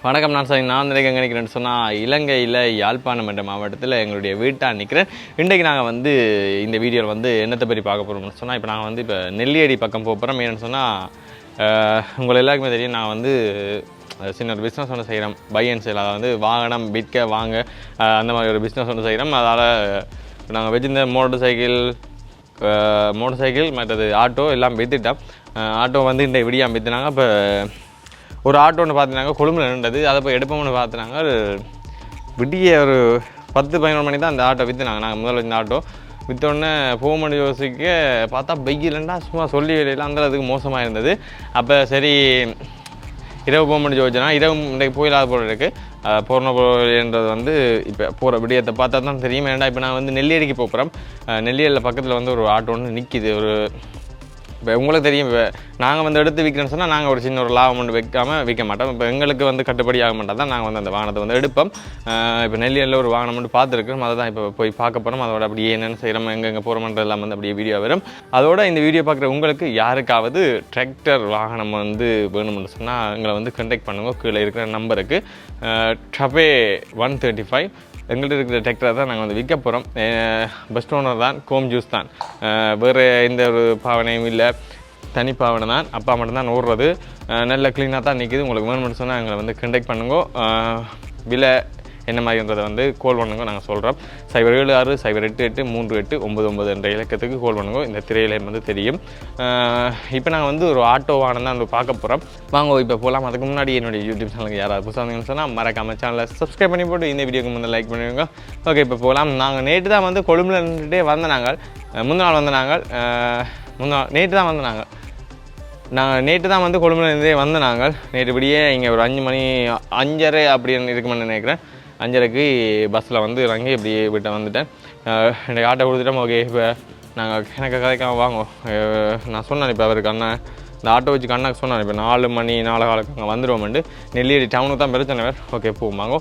வணக்கம். நான் எங்கே நிற்கிறேன்னு சொன்னால் இலங்கையில் யாழ்ப்பாணம் என்ற மாவட்டத்தில் எங்களுடைய வீட்டாக நிற்கிறேன். இன்றைக்கு நாங்கள் வந்து இந்த வீடியோவில் வந்து என்னத்தை பற்றி பார்க்க போகிறோம்னு சொன்னால், இப்போ நாங்கள் வந்து இப்போ நெல்லியடி பக்கம் போகிறோம். ஏன்னு சொன்னால் உங்களை எல்லாருக்குமே தெரியும், நான் வந்து சின்ன ஒரு பிஸ்னஸ் ஒன்று செய்கிறோம். பை அண்ட் சேல், அதாவது வந்து வாகனம் விற்க வாங்க அந்த மாதிரி ஒரு பிஸ்னஸ் ஒன்று செய்கிறோம். அதால் நாங்கள் வச்சிருந்த மோட்டர் சைக்கிள் மற்றது ஆட்டோ எல்லாம் விற்றுட்டோம். ஆட்டோ வந்து இந்த விடியாமல் விற்றுனாங்க. இப்போ ஒரு ஆட்டோ ஒன்று பார்த்தினாங்க, கொழும்புல நின்றது. அதை போய் எடுப்போம்னு பார்த்தினாங்க. விடிய ஒரு 10-11 மணி தான் அந்த ஆட்டோ விற்றுனாங்க. நாங்கள் முதல்ல இந்த ஆட்டோ விற்றோடனே போக முடிய யோசிக்க பார்த்தா பைக்கில்ண்டா சும்மா சொல்லி வேலையில் அந்த அளவுக்கு மோசமாக இருந்தது. அப்போ சரி இரவு போக முடிஞ்சு யோசிச்சேன்னா இரவு இன்றைக்கு போயிடாத போகிற இருக்குது போகிறன்றது வந்து இப்போ போகிற விடியத்தை பார்த்தா தான் தெரியும். ஏன்னா இப்போ நான் வந்து நெல்லியடிக்கு போகிறோம். நெல்லியடியில் பக்கத்தில் வந்து ஒரு ஆட்டோ ஒன்று நிற்கிது. இப்போ உங்களுக்கு தெரியும், இப்போ நாங்கள் வந்து எடுத்து விற்கிறேன்னு சொன்னால் நாங்கள் ஒரு சின்ன ஒரு லாபம் ஒன்று விற்க மாட்டோம். இப்போ எங்களுக்கு வந்து கட்டுப்படி ஆக மாட்டோம் தான் நாங்கள் வந்து அந்த வாகனத்தை வந்து எடுப்போம். இப்போ நெல்லியலில் ஒரு வாகனம் மட்டும் பார்த்துருக்கோம். அதை தான் இப்போ போய் பார்க்க போகிறோம். அதோட அப்படியே என்னென்னு செய்கிறோம், எங்கெங்கே போகிறோம்ன்றதெல்லாம் வந்து அப்படியே வீடியோ வரும். அதோட இந்த வீடியோ பார்க்குற உங்களுக்கு யாருக்காவது டிராக்டர் வாகனம் வந்து வேணும்னு சொன்னால் எங்களை வந்து கான்டாக்ட் பண்ணுங்க. கீழே இருக்கிற நம்பருக்கு ட்ரபே 135 எங்கள்கிட்ட இருக்கிற டிராக்டரை தான் நாங்கள் வந்து விற்க போகிறோம். பெஸ்ட் ஓனர் தான், கோம் ஜூஸ் தான், வேறு எந்த ஒரு பாவனையும் இல்லை, தனி பாவனை தான். அப்பா மட்டும்தான் ஓடுறது, நல்ல க்ளீனாக தான் நிற்கிது. உங்களுக்கு வேணும்னு சொன்னால் எங்களை வந்து கான்டாக்ட் பண்ணுங்க. விலை என்ன மாதிரின்றதை வந்து கால் பண்ணுங்க, நாங்கள் சொல்கிறோம். 076-088-3899 என்ற இலக்கத்துக்கு கால் பண்ணுங்க. இந்த திரையில வந்து தெரியும். இப்போ நாங்கள் வந்து ஒரு ஆட்டோ வாகனம் தான் பார்க்க போகிறோம். வாங்க இப்போ போகலாம். அதுக்கு முன்னாடி என்னுடைய யூடியூப் சேனலுக்கு யாராவது புதுசாக வந்தீங்கன்னு சொன்னால் மறக்காம சேனலை சப்ஸ்கிரைப் பண்ணி போட்டு இந்த வீடியோக்கு முன்னே லைக் பண்ணுவீங்க. ஓகே, இப்போ போகலாம். நாங்கள் நேற்று தான் வந்து கொழும்புல இருந்துகிட்டே வந்த நாங்கள், முந்தின நாள் வந்த நாங்கள், நேற்று தான் வந்த நாங்கள். நேற்று தான் வந்து கொழும்புல இருந்தே வந்த நாங்கள். நேற்றுபடியே இங்கே ஒரு 5 மணி 5:30 அப்படின்னு இருக்குமென்னு நினைக்கிறேன். 5:30க்கு பஸ்ஸில் வந்து இறங்கி இப்படியே வீட்டை வந்துட்டேன். எனக்கு ஆட்டோ கொடுத்துட்டோம். ஓகே, இப்போ நாங்கள் எனக்கு கதைக்காம வாங்குவோம். நான் சொன்னேன் இப்போ அவருக்கு அண்ணன் இந்த ஆட்டோ வச்சு அண்ணாக்கு சொன்னேன், இப்போ 4 மணி 4 காலக்கு அங்கே வந்துடுவோம்ட்டு. நெல்லியடி டவுனுக்கு தான் பிரச்சனை வேறு. ஓகே போவாங்க.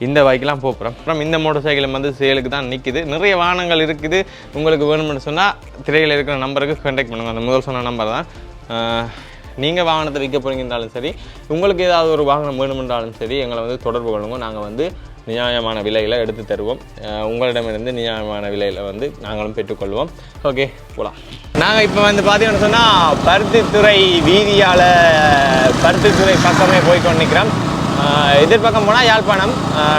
இந்த பைக்கெலாம் போகிறோம். அப்புறம் இந்த மோட்டர் சைக்கிள் வந்து சேலுக்கு தான் நிற்கிது. நிறைய வாகனங்கள் இருக்குது. உங்களுக்கு வேணும்னு சொன்னால் திரையில் இருக்கிற நம்பருக்கு கான்டாக்ட் பண்ணுங்கள். அந்த முதல் சொன்ன நம்பர் தான். நீங்கள் வாகனத்தை விற்க போகிறீங்கன்றாலும் சரி, உங்களுக்கு ஏதாவது ஒரு வாகனம் வேணுமென்றாலும் சரி, எங்களை வந்து தொடர்பு கொள்ளுங்க. நாங்கள் வந்து நியாயமான விலையில் எடுத்து தருவோம். உங்களிடமிருந்து நியாயமான விலையில் வந்து நாங்களும் பெற்றுக்கொள்வோம். ஓகே போகலாம். நாங்கள் இப்போ வந்து பார்த்தீங்கன்னு சொன்னால் பருத்தித்துறை வீதியால் பருத்தித்துறை பக்கமே போய் கொண்டு நிற்கிறோம். எதிர்பக்கம் போனால் யாழ்ப்பாணம்.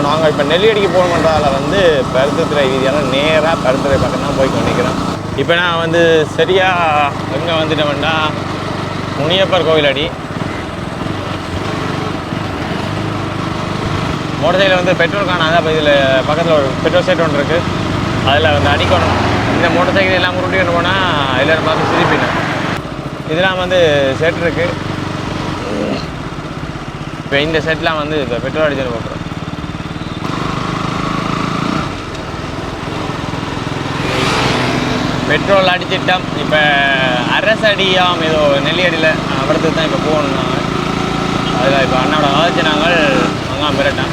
நாங்கள் இப்போ நெல்லியடிக்கு போகணுன்றதால வந்து பருத்தித்துறை வீதியால் நேராக பருத்தித்துறை பக்கம் தான் போய் கொண்டு நிற்கிறோம். இப்போ நான் வந்து சரியாக எங்கே வந்துட்டோம்னா முனியப்பர் கோவில் அடி. மோட்டர் சைக்கிள் வந்து பெட்ரோல் காணாது. அப்போ இதில் பக்கத்தில் ஒரு பெட்ரோல் செட் ஒன்று இருக்குது, அதில் வந்து அடிக்கணும். இந்த மோட்டர் சைக்கிள் எல்லாம் உருட்டிட்டு போனால் எல்லோரும் பார்த்து சிரிப்பினேன். இதெல்லாம் வந்து செட் இருக்குது. இப்போ இந்த செட்லாம் வந்து இப்போ பெட்ரோல் அடிச்சுட்டு போகிறோம். பெட்ரோல் அடிச்சிட்டோம். இப்போ அரசடியாம் ஏதோ நெல்லியடியில் அவரத்துக்கு தான் இப்போ போகணும். அதில் இப்போ அண்ணாவோட ஆச்சு நாங்கள் அங்கே மிரட்டோம்.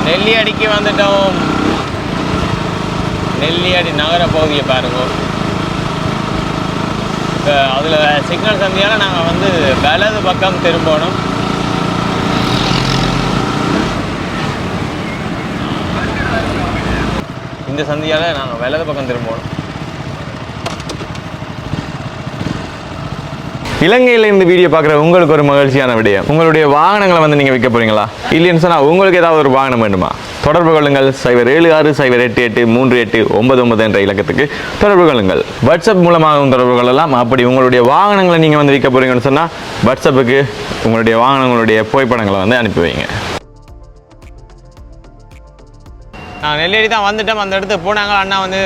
நெல்லியடிக்கு வந்துட்டோம். நெல்லியடி நகர பகுதியை பாருங்க. இப்போ அதில் சிக்னல் சந்தியால் நாங்கள் வந்து வலது பக்கம் திரும்பணும். இந்த சந்தியால் நாங்கள் வலது பக்கம் திரும்பணும். இலங்கையில் இந்த வீடியோ பார்க்குற உங்களுக்கு ஒரு மகிழ்ச்சியான விடயம், உங்களுடைய வாகனங்களை வந்து நீங்கள் விற்க போகிறீங்களா? இல்லைன்னு சொன்னால் உங்களுக்கு ஏதாவது ஒரு வாகனம் வேண்டுமா? தொடர்பு கொள்ளுங்கள். 076-088-3899 என்ற இலக்கத்துக்கு தொடர்பு கொள்ளுங்கள். வாட்ஸ்அப் மூலமாகவும் தொடர்பு கொள்ளலாம். அப்படி உங்களுடைய வாகனங்களை நீங்கள் வந்து விற்க போகிறீங்கன்னு சொன்னால் வாட்ஸ்அப்புக்கு உங்களுடைய வாகனங்களுடைய புகைப்படங்களை வந்து அனுப்பி வைங்க. நான் நெல்லியடி தான் வந்துட்டோம். அந்த இடத்துக்கு போனாங்க. அண்ணா வந்து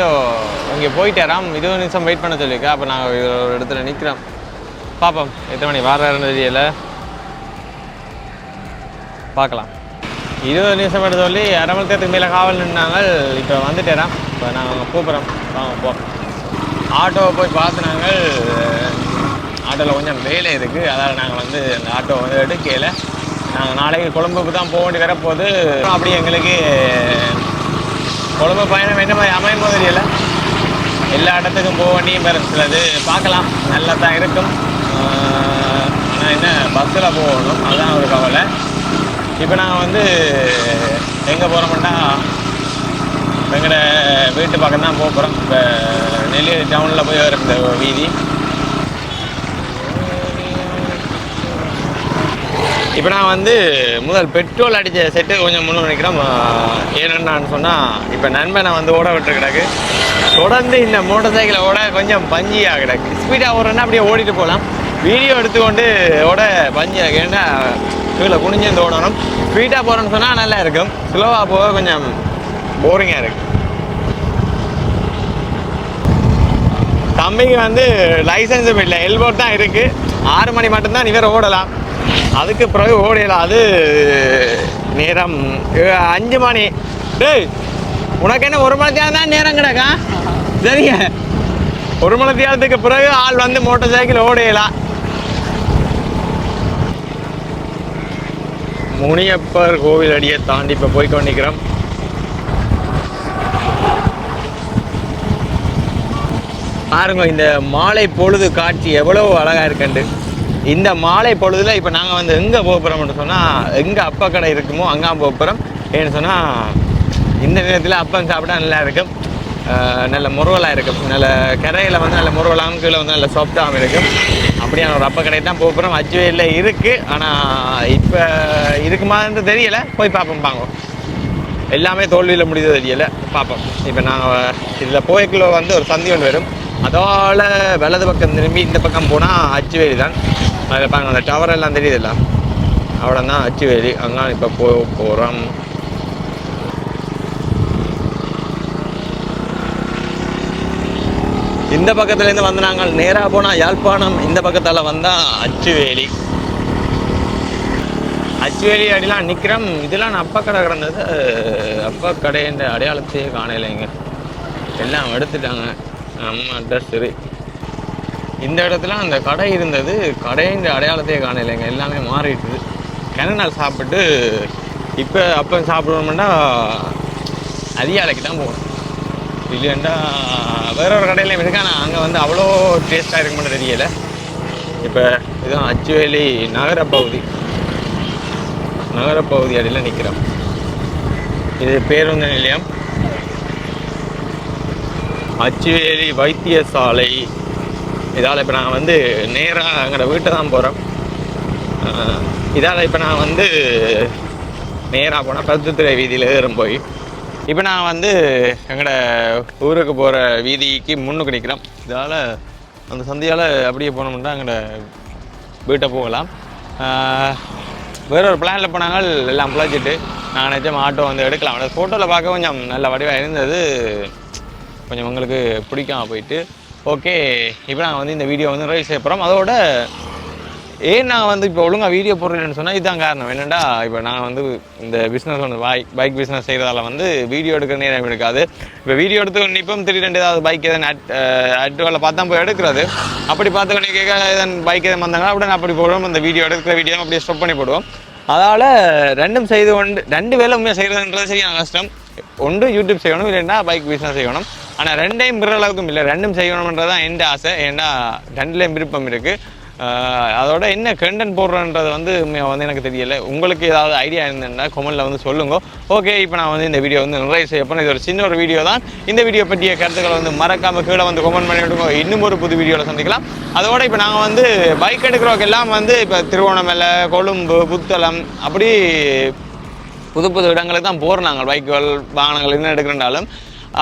இங்கே போயிட்டாராம். 20 நிமிஷம் வெயிட் பண்ண சொல்லியிருக்கேன். அப்போ நாங்கள் ஒரு இடத்துல நிற்கிறோம். பார்ப்போம் எத்தனை மணி வர்றாருன்னு தெரியல, பார்க்கலாம். 20 நிமிஷம் மட்டும் சொல்லி 1/2 மணி நேரத்துக்கு மேலே காவல் நின்னாங்க. இப்போ வந்துட்டேராம். இப்போ நாங்கள் கூப்பிட்றோம், வாங்க போ. ஆட்டோவை போய் பார்த்து நாங்கள் ஆட்டோவில் கொஞ்சம் வேலை இருக்குது. அதாவது நாங்கள் வந்து அந்த ஆட்டோ வந்து எடுக்கல. நாங்கள் நாளைக்கு கொழும்புக்கு தான் போக வேண்டி வரப்போகுது. அப்படி எங்களுக்கு கொழும்பு பயணம் என்ன மாதிரி அமையும் தெரியல. எல்லா இடத்துக்கும் போக வேண்டியும் பெற சிலது பார்க்கலாம், நல்லா தான் இருக்கும். என்ன பஸ்ஸில் போகணும், அதுதான் ஒரு கவலை. இப்போ நாங்கள் வந்து எங்கே போகிறோம்னா எங்களோட வீட்டு பக்கம் தான் போகிறோம். இப்போ நெல்லியடி டவுனில் போய் வர இந்த வீதி. இப்போ நான் வந்து முதல் பெட்ரோல் அடித்த செட்டு கொஞ்சம் முன்னே நினைக்கிறோம். ஏன்னு சொன்னால் இப்போ நண்பனை வந்து ஓட விட்டு கிடக்கு. தொடர்ந்து இந்த மோட்டர் சைக்கிளை ஓட கொஞ்சம் பஞ்சியாக கிடக்கு. ஸ்பீடாக ஓடுறேன்னா அப்படியே ஓடிட்டு போகலாம். வீடியோ எடுத்துக்கொண்டு ஓட பஞ்சியாக, ஏன்னா கீழே குனிஞ்சு ஓடணும். ஸ்பீடாக போகிறோன்னு சொன்னால் நல்லா இருக்கும். ஸ்லோவாக போக கொஞ்சம் போரிங்காக இருக்குது. தம்பிக்கு வந்து லைசன்ஸும் இல்லை, ஹெல்மெட் தான் இருக்குது. 6 மணி மட்டும்தான் இவர் ஓடலாம். அதுக்கு பிறகு ஓடலாம். அது நேரம் 5 மணி. டேய் உனக்கு என்ன 1 மணி நேரம் தான் நேரம் கிடக்கா? சரிங்க, 1 மணி நேரத்துக்கு பிறகு ஆள் வந்து மோட்டர் சைக்கிள் ஓடையலாம். முனியப்பர் கோவில் அடியை தாண்டி இப்போ போய் கொண்டிருக்கிறோம். பாருங்க இந்த மாலை பொழுது காட்சி எவ்வளோ அழகாக இருக்குண்டு. இந்த மாலை பொழுதில் இப்போ நாங்கள் வந்து எங்கே போகிறோம்னு சொன்னால், எங்கே அப்பா கடை இருக்குமோ அங்கே போகிறோம். ஏன்னு சொன்னால் இந்த நேரத்தில் அப்பம் சாப்பிட்டா நல்லா இருக்கும். நல்ல முருகலாக இருக்கும். நல்ல கரையில் வந்து நல்ல முருகலாகவும் கீழே வந்து நல்ல சாஃப்டாகவும் இருக்கும். அப்படியான ஒரு அப்பா கடை தான் போகிறோம். அச்சுவேலில் இருக்குது. ஆனால் இப்போ இருக்குமான்னு தெரியலை. போய் பார்ப்போம். பாங்க எல்லாமே தோல்வியில் முடிந்தது தெரியலை. பார்ப்போம். இப்போ நாங்கள் இதில் போய்க்குள்ள வந்து ஒரு சந்தி ஒன்று வரும். அதோட வலது பக்கம் திரும்பி இந்த பக்கம் போனால் அச்சுவேலி தான். அதில் பாருங்க அந்த டவர் எல்லாம் தெரியுதுல்ல, அவ்வளோ தான் அச்சுவேலி. அங்கே இப்போ போகிறோம். இந்த பக்கத்துலேருந்து வந்து நாங்கள் நேராக போனால் யாழ்ப்பாணம், இந்த பக்கத்தால் வந்தால் அச்சுவேலி. அச்சுவேலி அடிலாம் நிற்கிறோம். இதெல்லாம் நான் அப்பா கடை கிடந்தது. அப்பா கடைன்ற அடையாளத்தையே காணலைங்க, எல்லாம் எடுத்துட்டாங்க. நம்ம அட்ரஸ் சரி. இந்த இடத்துல அந்த கடை இருந்தது, கடைன்ற அடையாளத்தையே காணலைங்க, எல்லாமே மாறிட்டுது. கிணநாள் சாப்பிட்டு இப்போ அப்போ சாப்பிடணும்னா அதிகாலைக்கு தான் போகணும். இல்லைண்டா வேற ஒரு கடையிலையும் இருக்கா. நான் அங்கே வந்து அவ்வளோ டேஸ்ட்டாக இருக்குமென்னு தெரியலை. இப்போ இதுதான் அச்சுவேலி நகரப்பகுதி அடியில் நிற்கிறோம். இது பேருந்து நிலையம், அச்சுவேலி வைத்தியசாலை. இதால் இப்போ நாங்கள் வந்து நேராக எங்களோட வீட்டை தான் போகிறோம். இதால் இப்போ நான் வந்து நேராக போனால் பருத்தித்துறை வீதியில் ஏறும் போய் இப்போ நான் வந்து எங்களோட ஊருக்கு போகிற வீதிக்கு முன்னுக்கு நிற்கிறோம். இதால் அந்த சந்தையால் அப்படியே போனோம்னா எங்களோட வீட்டை போகலாம். வேற ஒரு பிளானில் போனாங்க, எல்லாம் பிழைச்சிட்டு நான் நினச்சேன் ஆட்டோ வந்து எடுக்கலாம். அந்த ஃபோட்டோவில் பார்க்க கொஞ்சம் நல்ல வடிவாக இருந்தது, கொஞ்சம் உங்களுக்கு பிடிக்காம போயிட்டு. ஓகே, இப்போ நாங்கள் வந்து இந்த வீடியோ வந்து ரைஸ் செய்ய போகிறோம். அதோட ஏன் நான் வந்து இப்போ ஒழுங்காக வீடியோ போடுறேன்னு சொன்னால் இதுதான் காரணம். என்னென்னா இப்போ நான் வந்து இந்த பிஸ்னஸ் ஒன்று பைக் பிஸ்னஸ் செய்கிறதால வந்து வீடியோ எடுக்கிற நேரம் எடுக்காது. இப்போ வீடியோ எடுத்து இப்போ திடீரெண்டு ஏதாவது பைக் எதாவது அட்டுவில் பார்த்தா போய் எடுக்கிறது. அப்படி பார்த்து கேட்க எதன் பைக் எதுவும் வந்தாங்கன்னா அப்படியே அப்படி போடுவோம். அந்த வீடியோ எடுக்கிற வீடியோ அப்படியே ஸ்டாப் பண்ணி போடுவோம். அதால் ரெண்டும் செய்து கொண்டு 2 வேலை உண்மையாக செய்கிறதுன்றது சரியான கஷ்டம். ஒன்று யூடியூப் செய்யணும், இல்லைன்னா பைக் பிஸ்னஸ் செய்யணும். ஆனால் 2டையும் பெற அளவுக்கும் இல்லை, 2ம் செய்யணுன்றது தான் என் ஆசை. ஏன்னா 2லேயும் விருப்பம் இருக்குது. அதோட என்ன கண்டென்ட் போடுறன்றது வந்து எனக்கு தெரியலை. உங்களுக்கு ஏதாவது ஐடியா இருந்ததுன்னா கமெண்ட்டில் வந்து சொல்லுங்க. ஓகே, இப்போ நான் வந்து இந்த வீடியோ வந்து நிறைய செய்ய போகிறேன். இது ஒரு சின்ன ஒரு வீடியோ தான். இந்த வீடியோ பற்றிய கருத்துக்களை வந்து மறக்காமல் கீழே வந்து கமெண்ட் பண்ணி விடுங்க. இன்னும் ஒரு புது வீடியோவில் சந்திக்கலாம். அதோட இப்போ நாங்கள் வந்து பைக் எடுக்கிறவங்க எல்லாம் வந்து இப்போ திருவோணமலை, கொழும்பு, புத்தளம் அப்படி புது புது இடங்களுக்கு தான் போகிறோம். நாங்கள் பைக்குகள் வாகனங்கள் என்ன எடுக்கிறனாலும்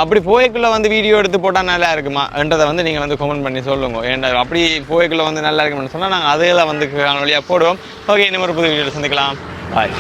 அப்படி போய்க்குள்ளே வந்து வீடியோ எடுத்து போட்டால் நல்லா இருக்குமா என்றதை வந்து நீங்கள் வந்து கமெண்ட் பண்ணி சொல்லுங்க. ஏன்டா அப்படி போய்க்குள்ளே வந்து நல்லா இருக்குன்னு சொன்னால் நாங்கள் அதையெல்லாம் வந்து வழியாக போடுவோம். ஓகே, இன்னும் ஒரு புது வீடியோவில் சந்திக்கலாம். பாய்.